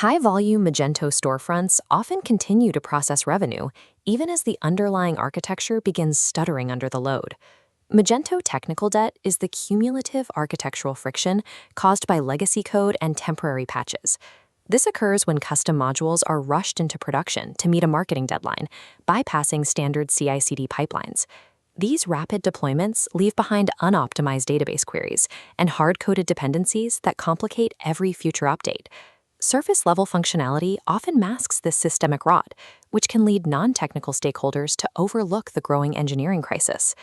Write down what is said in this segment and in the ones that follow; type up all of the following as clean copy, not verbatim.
High-volume Magento storefronts often continue to process revenue, even as the underlying architecture begins stuttering under the load. Magento technical debt is the cumulative architectural friction caused by legacy code and temporary patches. This occurs when custom modules are rushed into production to meet a marketing deadline, bypassing standard CI/CD pipelines. These rapid deployments leave behind unoptimized database queries and hard-coded dependencies that complicate every future update. Surface-level functionality often masks this systemic rot, which can lead non-technical stakeholders to overlook the growing engineering crisis.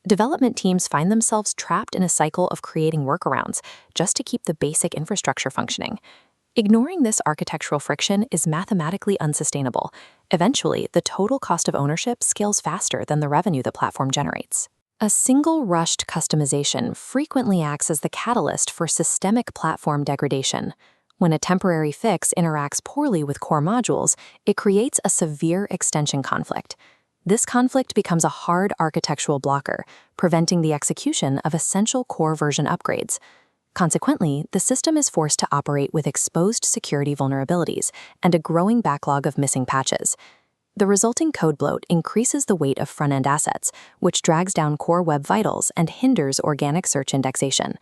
Development teams find themselves trapped in a cycle of creating workarounds just to keep the basic infrastructure functioning. Ignoring this architectural friction is mathematically unsustainable. Eventually, the total cost of ownership scales faster than the revenue the platform generates. A single rushed customization frequently acts as the catalyst for systemic platform degradation. When a temporary fix interacts poorly with core modules, it creates a severe extension conflict. This conflict becomes a hard architectural blocker, preventing the execution of essential core version upgrades. Consequently, the system is forced to operate with exposed security vulnerabilities and a growing backlog of missing patches. The resulting code bloat increases the weight of front-end assets, which drags down core web vitals and hinders organic search indexation.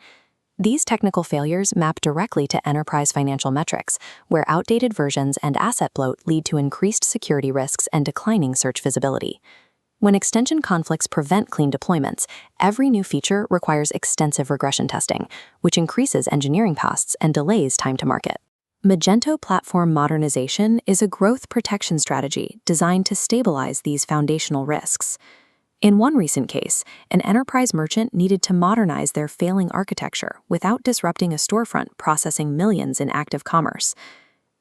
These technical failures map directly to enterprise financial metrics, where outdated versions and asset bloat lead to increased security risks and declining search visibility. When extension conflicts prevent clean deployments, every new feature requires extensive regression testing, which increases engineering costs and delays time to market. Magento platform modernization is a growth protection strategy designed to stabilize these foundational risks. In one recent case, an enterprise merchant needed to modernize their failing architecture without disrupting a storefront processing millions in active commerce.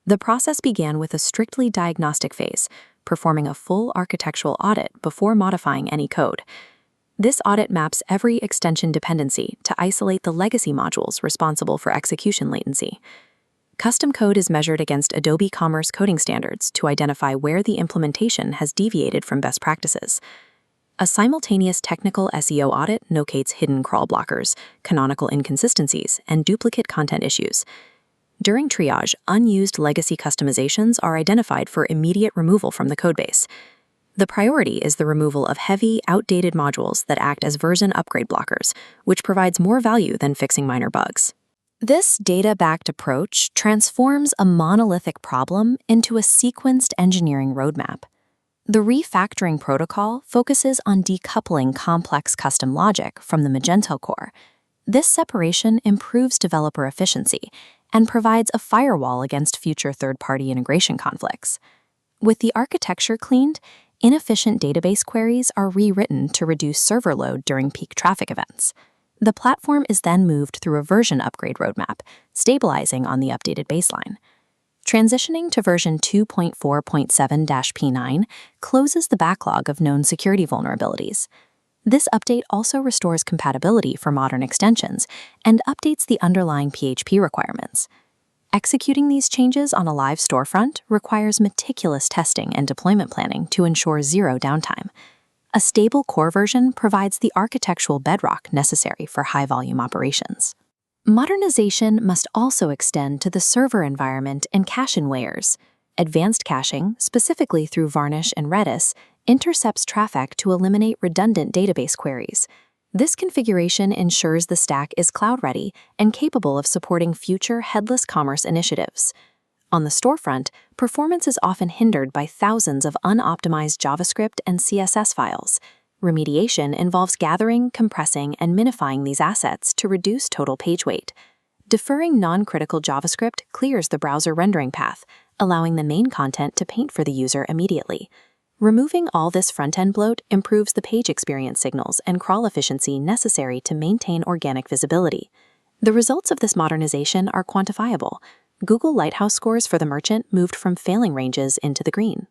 The process began with a strictly diagnostic phase, performing a full architectural audit before modifying any code. This audit maps every extension dependency to isolate the legacy modules responsible for execution latency. Custom code is measured against Adobe Commerce coding standards to identify where the implementation has deviated from best practices. A simultaneous technical SEO audit locates hidden crawl blockers, canonical inconsistencies, and duplicate content issues. During triage, unused legacy customizations are identified for immediate removal from the codebase. The priority is the removal of heavy, outdated modules that act as version upgrade blockers, which provides more value than fixing minor bugs. This data-backed approach transforms a monolithic problem into a sequenced engineering roadmap. The refactoring protocol focuses on decoupling complex custom logic from the Magento core. This separation improves developer efficiency and provides a firewall against future third-party integration conflicts. With the architecture cleaned, inefficient database queries are rewritten to reduce server load during peak traffic events. The platform is then moved through a version upgrade roadmap, stabilizing on the updated baseline. Transitioning to version 2.4.7-P9 closes the backlog of known security vulnerabilities. This update also restores compatibility for modern extensions and updates the underlying PHP requirements. Executing these changes on a live storefront requires meticulous testing and deployment planning to ensure zero downtime. A stable core version provides the architectural bedrock necessary for high-volume operations. Modernization must also extend to the server environment and caching layers. Advanced caching, specifically through Varnish and Redis, intercepts traffic to eliminate redundant database queries. This configuration ensures the stack is cloud-ready and capable of supporting future headless commerce initiatives. On the storefront, performance is often hindered by thousands of unoptimized JavaScript and CSS files. Remediation involves gathering, compressing, and minifying these assets to reduce total page weight. Deferring non-critical JavaScript clears the browser rendering path, allowing the main content to paint for the user immediately. Removing all this front-end bloat improves the page experience signals and crawl efficiency necessary to maintain organic visibility. The results of this modernization are quantifiable. Google Lighthouse scores for the merchant moved from failing ranges into the green.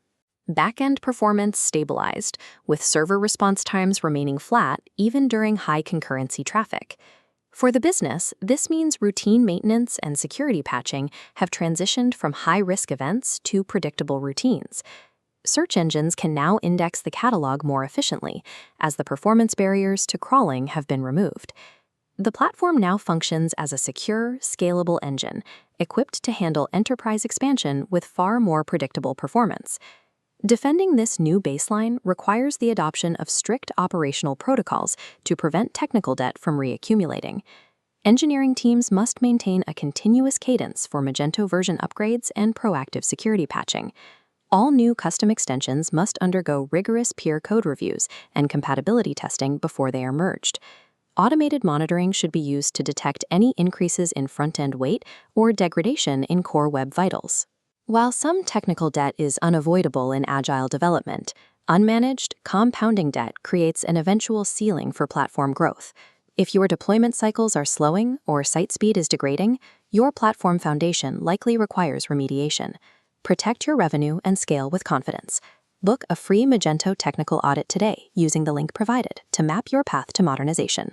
Backend performance stabilized, with server response times remaining flat even during high concurrency traffic. For the business, this means routine maintenance and security patching have transitioned from high-risk events to predictable routines. Search engines can now index the catalog more efficiently, as the performance barriers to crawling have been removed. The platform now functions as a secure, scalable engine, equipped to handle enterprise expansion with far more predictable performance. Defending this new baseline requires the adoption of strict operational protocols to prevent technical debt from reaccumulating. Engineering teams must maintain a continuous cadence for Magento version upgrades and proactive security patching. All new custom extensions must undergo rigorous peer code reviews and compatibility testing before they are merged. Automated monitoring should be used to detect any increases in front-end weight or degradation in core web vitals. While some technical debt is unavoidable in agile development, unmanaged, compounding debt creates an eventual ceiling for platform growth. If your deployment cycles are slowing or site speed is degrading, your platform foundation likely requires remediation. Protect your revenue and scale with confidence. Book a free Magento technical audit today using the link provided to map your path to modernization.